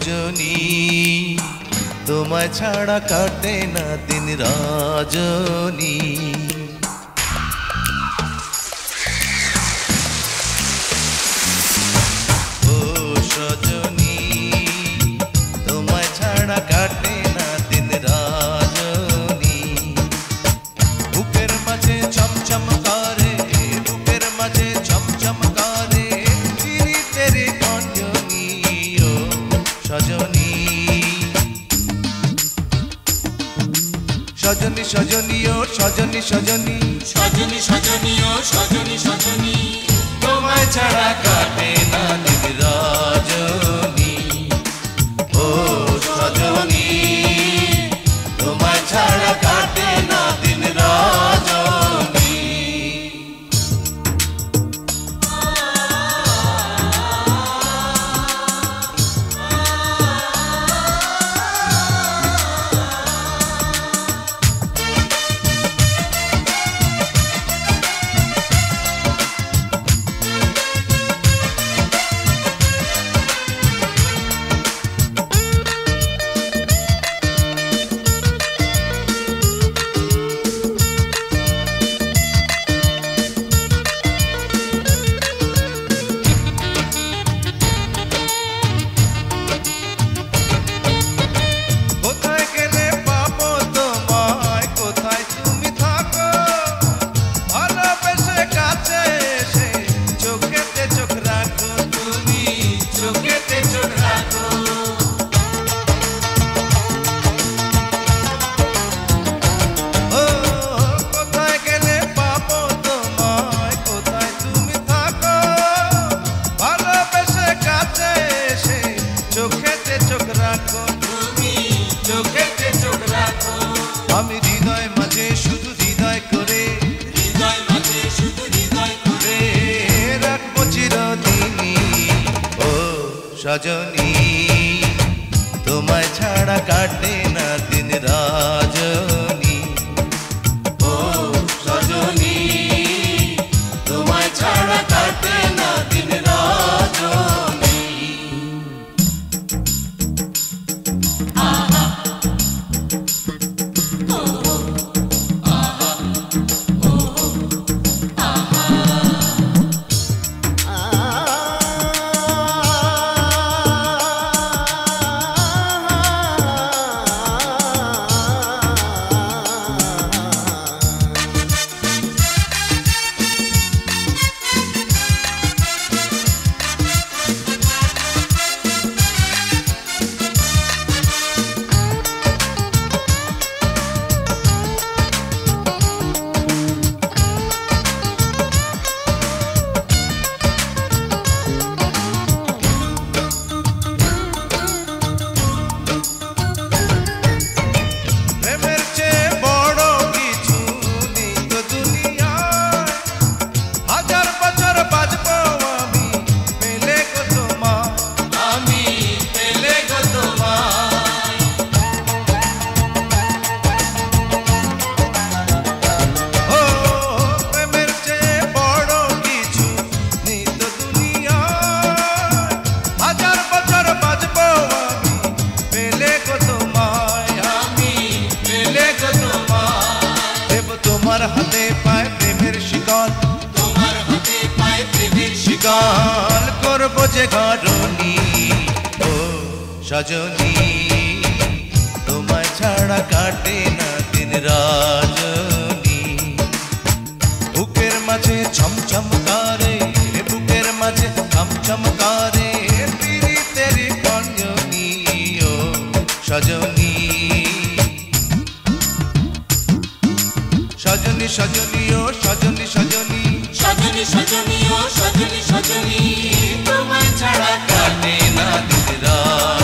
সজনী তোমায় ছাড়া কাটে না দিন রজনী। ও সজনী তোমায় ছাড়া কাটে না দিন রজনী। বুকের মাঝে চমচম করে, বুকের মাঝে চমচম করে পীড়িতের গঞ্জনী। ও সজনী সজনী সজনী ও সজনী সজনী সজনী সজনী ও সজনী সজনী তোমায় ছাড়া কাটে না দিন রজনী। ও সজনী তোমায় ছাড়া কাটে না দিন রজনী। আমি হৃদয় মাঝে শুধু হৃদয় করে, হৃদয় মাঝে শুধু হৃদয় করে রাখবো চিরদিনই। ও সজনী তোমায় ছাড়া কাটে না দিন রজনী। ও সজনী তোমায় ছাড়া কাটে না দিন রজনী। তোমার হাতে পায় প্রেমের শিকল, তোমার হাতে পায় প্রেমের শিকল করবো যে ঘরণী। ও সজনী তোমায় ছাড়া কাটে না দিন রজনী। বুকের মাঝে ছমছম করে, বুকের মাঝে ছমছম করে পীড়িতের গঞ্জনী। ও সজনী সজনী সজনী ও সজনী সজনী সজনী সজনী ও সজনী সজনী তোমায় ছাড়া কাটে না দিন রজনী।